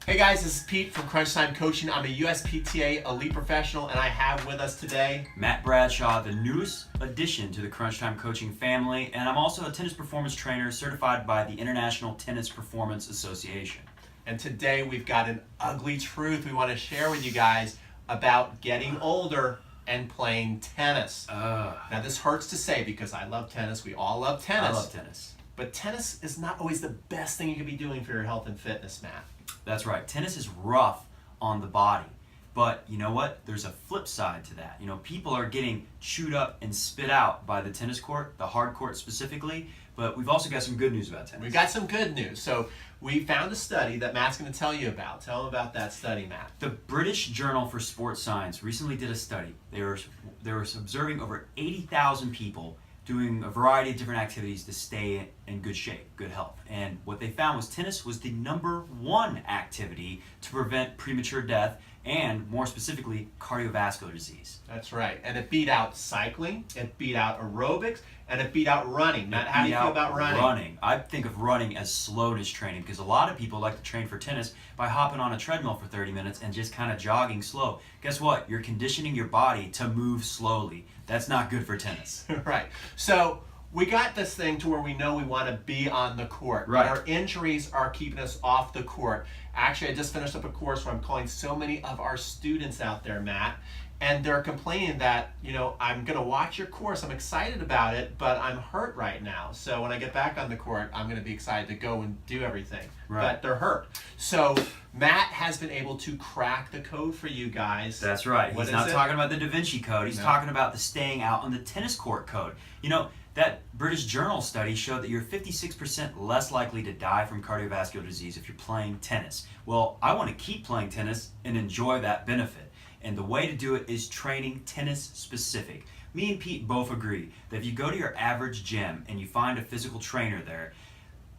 Hey guys, this is Pete from Crunch Time Coaching. I'm a USPTA elite professional, and I have with us today Matt Bradshaw, the newest addition to the Crunch Time Coaching family, and I'm also a tennis performance trainer certified by the International Tennis Performance Association. And today we've got an ugly truth we want to share with you guys about getting older and playing tennis. Now this hurts to say because I love tennis, we all love tennis. I love tennis. But tennis is not always the best thing you could be doing for your health and fitness, Matt. That's right. Tennis is rough on the body. But you know what? There's a flip side to that. You know, people are getting chewed up and spit out by the tennis court, the hard court specifically. But we've also got some good news about tennis. We've got some good news. So we found a study that Matt's going to tell you about. Tell him about that study, Matt. The British Journal for Sports Science recently did a study. They were observing over 80,000 people doing a variety of different activities to stay in good shape, good health. And what they found was tennis was the #1 activity to prevent premature death and, more specifically, cardiovascular disease. That's right. And it beat out cycling, it beat out aerobics, and it beat out running. Matt, how do you feel about running? I think of running as slowness training because a lot of people like to train for tennis by hopping on a treadmill for 30 minutes and just kind of jogging slow. Guess what? You're conditioning your body to move slowly. That's not good for tennis. Right. So we got this thing to where we know we want to be on the court, right. But our injuries are keeping us off the court. Actually, I just finished up a course where I'm calling so many of our students out there, Matt, and they're complaining that, you know, I'm going to watch your course, I'm excited about it, but I'm hurt right now. So when I get back on the court, I'm going to be excited to go and do everything. Right. But they're hurt. So Matt has been able to crack the code for you guys. That's right. He's not talking about the Da Vinci Code. He's talking about the staying out on the tennis court code. You know, that British Journal study showed that you're 56% less likely to die from cardiovascular disease if you're playing tennis. Well, I want to keep playing tennis and enjoy that benefit. And the way to do it is training tennis specific. Me and Pete both agree that if you go to your average gym and you find a physical trainer there,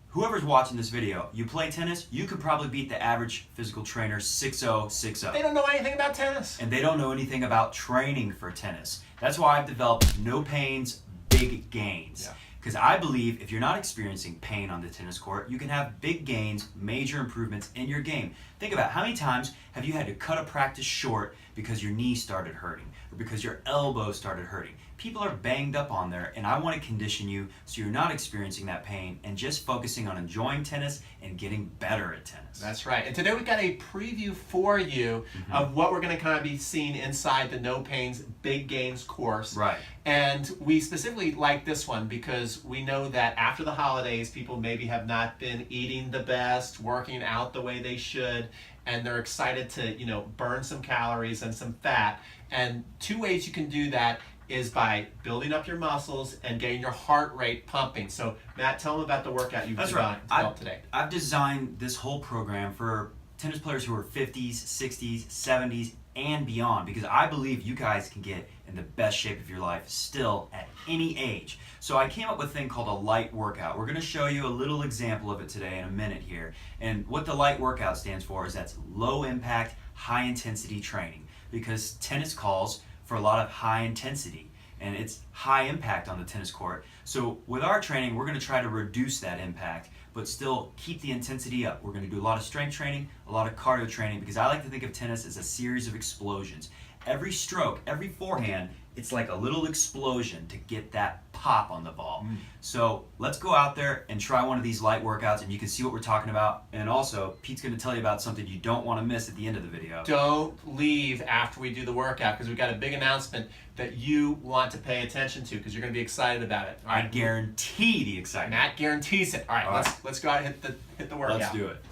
whoever's watching this video, you play tennis, you could probably beat the average physical trainer 6-0, 6-0. They don't know anything about tennis. And they don't know anything about training for tennis. That's why I've developed No Pains, Big Gains. Because I believe if you're not experiencing pain on the tennis court, you can have big gains, major improvements in your game. Think about how many times have you had to cut a practice short because your knee started hurting or because your elbow started hurting. People are banged up on there, and I want to condition you so you're not experiencing that pain and just focusing on enjoying tennis and getting better at tennis. That's right. And today we've got a preview for you of what we're going to kind of be seeing inside the No Pains Big Gains course. Right. And we specifically like this one because we know that after the holidays, people maybe have not been eating the best, working out the way they should, and they're excited to, you know, burn some calories and some fat. And two ways you can do that is by building up your muscles and getting your heart rate pumping. So Matt, tell them about the workout you've developed today. I've designed this whole program for tennis players who are 50s, 60s, 70s, and beyond because I believe you guys can get in the best shape of your life still at any age. So I came up with a thing called a light workout. We're going to show you a little example of it today in a minute here. And what the light workout stands for is that's low impact, high intensity training because tennis calls for a lot of high intensity and it's high impact on the tennis court. So with our training, we're going to try to reduce that impact but still keep the intensity up. We're going to do a lot of strength training, a lot of cardio training because I like to think of tennis as a series of explosions. Every stroke, every forehand, it's like a little explosion to get that pop on the ball. So let's go out there and try one of these light workouts and you can see what we're talking about. And also, Pete's going to tell you about something you don't want to miss at the end of the video. Don't leave after we do the workout because we've got a big announcement that you want to pay attention to because you're going to be excited about it. All right. I guarantee the excitement. Matt guarantees it. All right, let's go out and hit the workout. Let's do it.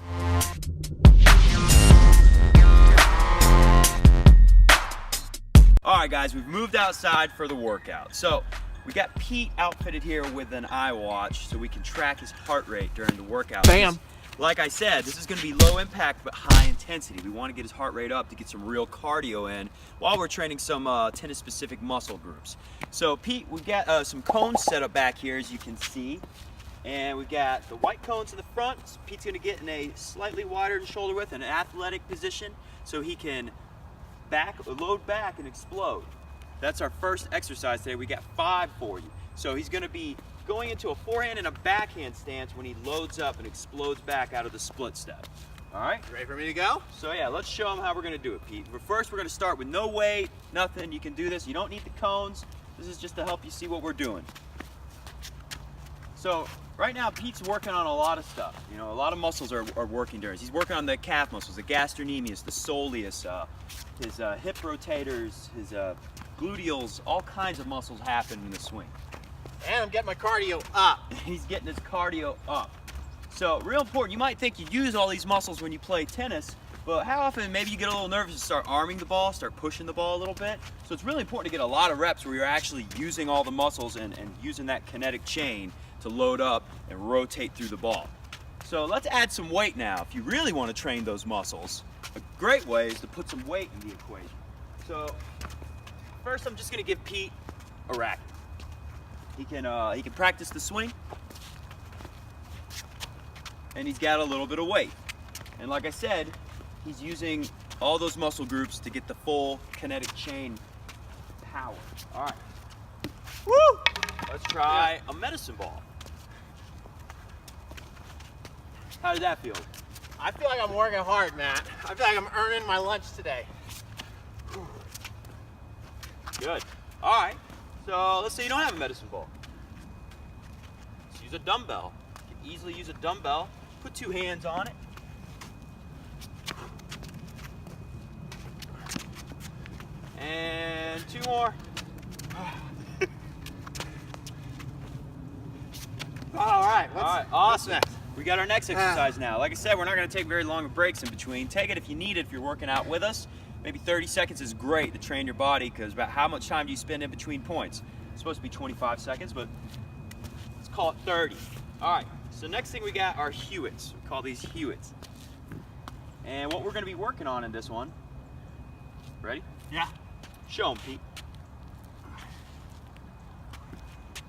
All right, guys, we've moved outside for the workout. So we got Pete outfitted here with an iWatch so we can track his heart rate during the workout. Bam! Like I said, this is going to be low impact but high intensity. We want to get his heart rate up to get some real cardio in while we're training some tennis-specific muscle groups. So Pete, we've got some cones set up back here, as you can see. And we've got the white cones in the front. So Pete's going to get in a slightly wider shoulder width, an athletic position, so he can load back and explode. That's our first exercise today. We got 5 for you. So he's going to be going into a forehand and a backhand stance when he loads up and explodes back out of the split step. All right. You ready for me to go? So yeah, let's show them how we're gonna do it, Pete. But first we're gonna start with no weight, nothing. You can do this. You don't need the cones. This is just to help you see what we're doing. So right now Pete's working on a lot of stuff. You know, a lot of muscles are working during this. He's working on the calf muscles, the gastrocnemius, the soleus, his hip rotators, his gluteals, all kinds of muscles happen in the swing. And I'm getting my cardio up. He's getting his cardio up. So real important, you might think you use all these muscles when you play tennis, but how often maybe you get a little nervous and start arming the ball, start pushing the ball a little bit. So it's really important to get a lot of reps where you're actually using all the muscles and using that kinetic chain to load up and rotate through the ball. So let's add some weight now. If you really want to train those muscles, a great way is to put some weight in the equation. So first I'm just gonna give Pete a racket. He can practice the swing, and he's got a little bit of weight. And like I said, he's using all those muscle groups to get the full kinetic chain power. All right. Woo! Let's try a medicine ball. How does that feel? I feel like I'm working hard, Matt. I feel like I'm earning my lunch today. Good. All right. So let's say you don't have a medicine ball. Let's use a dumbbell. You can easily use a dumbbell. Put 2 hands on it. And 2 more. All right. All right, awesome. What's next? We got our next exercise now. Like I said, we're not going to take very long breaks in between. Take it if you need it, if you're working out with us. Maybe 30 seconds is great to train your body, because about how much time do you spend in between points? It's supposed to be 25 seconds, but let's call it 30. All right, so next thing we got are HEWITTS. We call these HEWITTS. And what we're going to be working on in this one, ready? Yeah. Show them, Pete.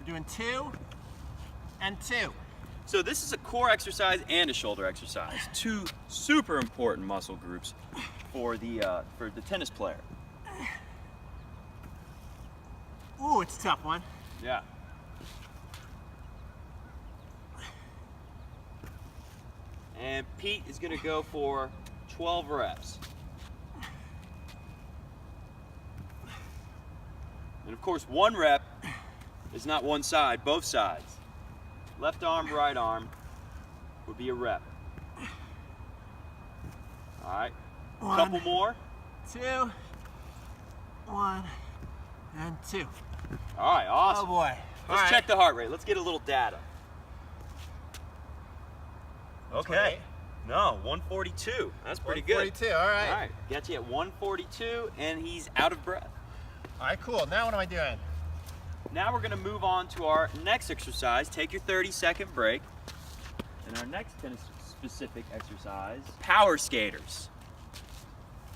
We're doing 2 and 2. So this is a core exercise and a shoulder exercise. 2 super important muscle groups for the tennis player. Ooh, it's a tough one. Yeah. And Pete is going to go for 12 reps. And of course, 1 rep is not one side, both sides. Left arm, right arm would be a rep. All right. A 1, couple more. 2, 1, and 2. All right, awesome. Oh boy. Let's check the heart rate. Let's get a little data. Okay. No, 142. That's pretty good. 142, all right. All right, got you at 142, and he's out of breath. All right, cool. Now what am I doing? Now we're gonna move on to our next exercise. Take your 30-second break. And our next tennis-specific exercise, power skaters.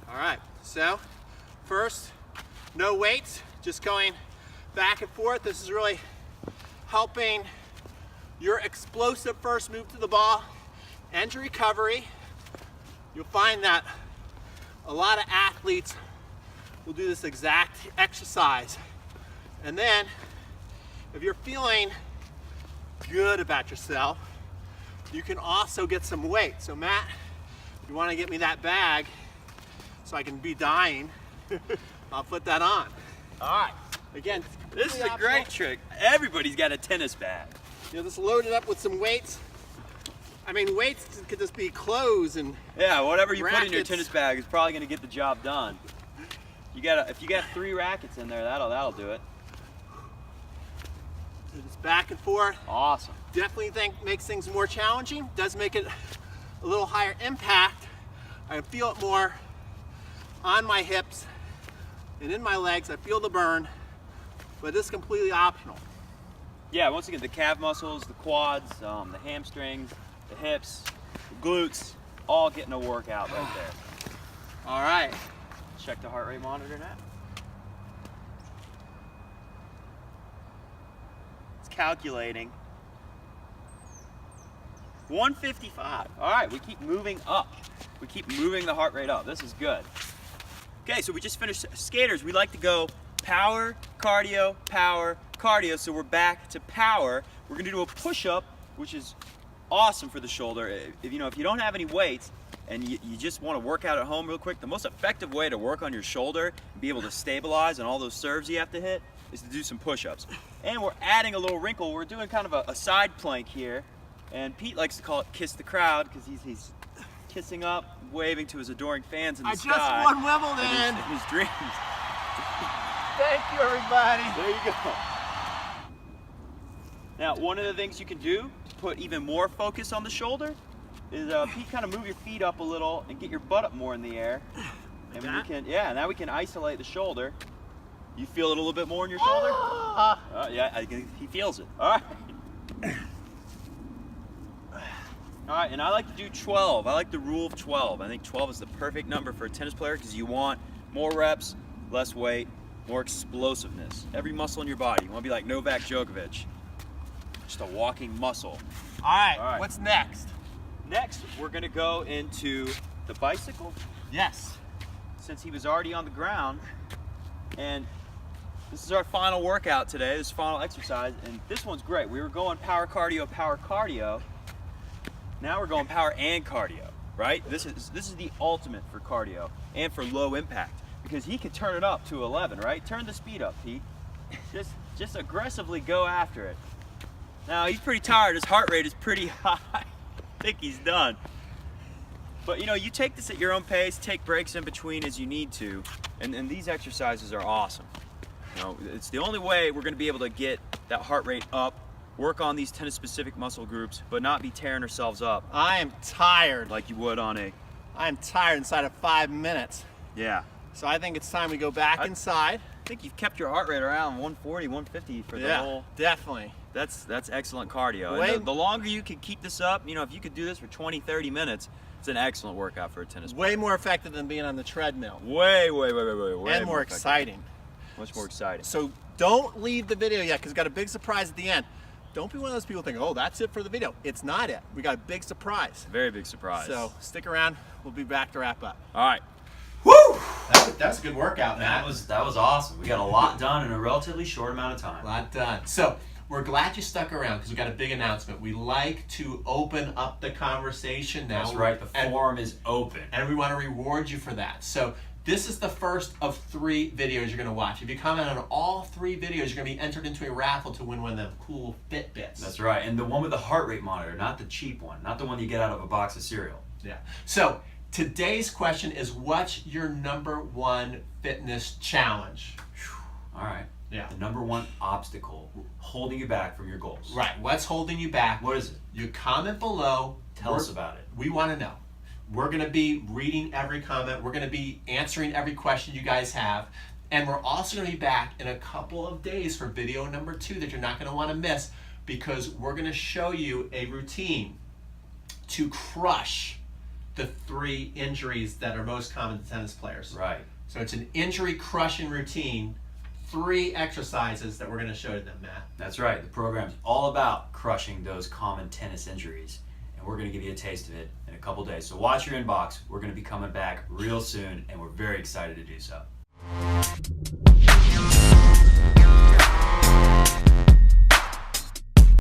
All right, so first, no weights, just going back and forth. This is really helping your explosive first move to the ball and your recovery. You'll find that a lot of athletes will do this exact exercise. And then, if you're feeling good about yourself, you can also get some weight. So Matt, if you want to get me that bag so I can be dying, I'll put that on. All right. Again, This is a great trick. Everybody's got a tennis bag. You'll just load it up with some weights. I mean, weights could just be clothes and Yeah, whatever you put in your rackets. tennis bag is probably going to get the job done. If you got 3 rackets in there, that'll do it. So just back and forth. Awesome. Definitely think makes things more challenging. Does make it a little higher impact. I feel it more on my hips and in my legs. I feel the burn, but it's completely optional. Yeah, once again, the calf muscles, the quads, the hamstrings, the hips, the glutes, all getting a workout right there. All right. Check the heart rate monitor now. It's calculating. 155. All right, we keep moving up. We keep moving the heart rate up. This is good. Okay, so we just finished skaters. We like to go power, cardio, power, cardio. So we're back to power. We're gonna do a push-up, which is awesome for the shoulder. If you don't have any weights, and you just want to work out at home real quick, the most effective way to work on your shoulder and be able to stabilize on all those serves you have to hit is to do some push-ups. And we're adding a little wrinkle. We're doing kind of a side plank here, and Pete likes to call it kiss the crowd because he's kissing up, waving to his adoring fans in the sky. I just won Wimbledon. In his dreams. Thank you, everybody. There you go. Now, one of the things you can do to put even more focus on the shoulder is Pete, kind of move your feet up a little and get your butt up more in the air. And we can, now we can isolate the shoulder. You feel it a little bit more in your shoulder? Yeah, he feels it. All right. All right, and I like to do 12. I like the rule of 12. I think 12 is the perfect number for a tennis player because you want more reps, less weight, more explosiveness. Every muscle in your body. You want to be like Novak Djokovic. Just a walking muscle. All right, All right. What's next? Next, we're going to go into the bicycle. Yes. Since he was already on the ground. And this is our final workout today, this final exercise. And this one's great. We were going power cardio, power cardio. Now we're going power and cardio, right? This is the ultimate for cardio and for low impact because he can turn it up to 11, right? Turn the speed up, Pete. Just aggressively go after it. Now he's pretty tired. His heart rate is pretty high. I think he's done. But you take this at your own pace, take breaks in between as you need to, and these exercises are awesome. It's the only way we're going to be able to get that heart rate up, work on these tennis-specific muscle groups, but not be tearing ourselves up. I am tired. Like you would on a... I'm tired inside of 5 minutes. Yeah. So I think it's time we go back inside. I think you've kept your heart rate around 140, 150 for the whole... definitely. That's excellent cardio. Way- And the longer you can keep this up, if you could do this for 20, 30 minutes, it's an excellent workout for a tennis player. Way more effective than being on the treadmill. Way And more effective. exciting. Much more exciting. So don't leave the video yet because we've got a big surprise at the end. Don't be one of those people thinking, oh, that's it for the video. It's not it. We got a big surprise. Very big surprise. So stick around. We'll be back to wrap up. All right. Woo! That's a good workout, That was awesome. We got a lot done in a relatively short amount of time. A lot done. So we're glad you stuck around because we got a big announcement. We like to open up the conversation now. That's right. The forum is open. And we want to reward you for that. So this is the first of 3 videos you're going to watch. If you comment on all 3 videos, you're going to be entered into a raffle to win one of them cool Fitbits. That's right. And the one with the heart rate monitor, not the cheap one, not the one you get out of a box of cereal. Yeah. So today's question is, what's your #1 fitness challenge? All right. Yeah. The #1 obstacle holding you back from your goals. Right. What's holding you back? What is it? You comment below. Tell us about it. We want to know. We're going to be reading every comment. We're going to be answering every question you guys have. And we're also going to be back in a couple of days for video #2 that you're not going to want to miss because we're going to show you a routine to crush the 3 injuries that are most common to tennis players. Right. So it's an injury crushing routine, 3 exercises that we're going to show them, Matt. That's right. The program's all about crushing those common tennis injuries. And we're going to give you a taste of it in a couple days. So watch your inbox. We're going to be coming back real soon, and we're very excited to do so.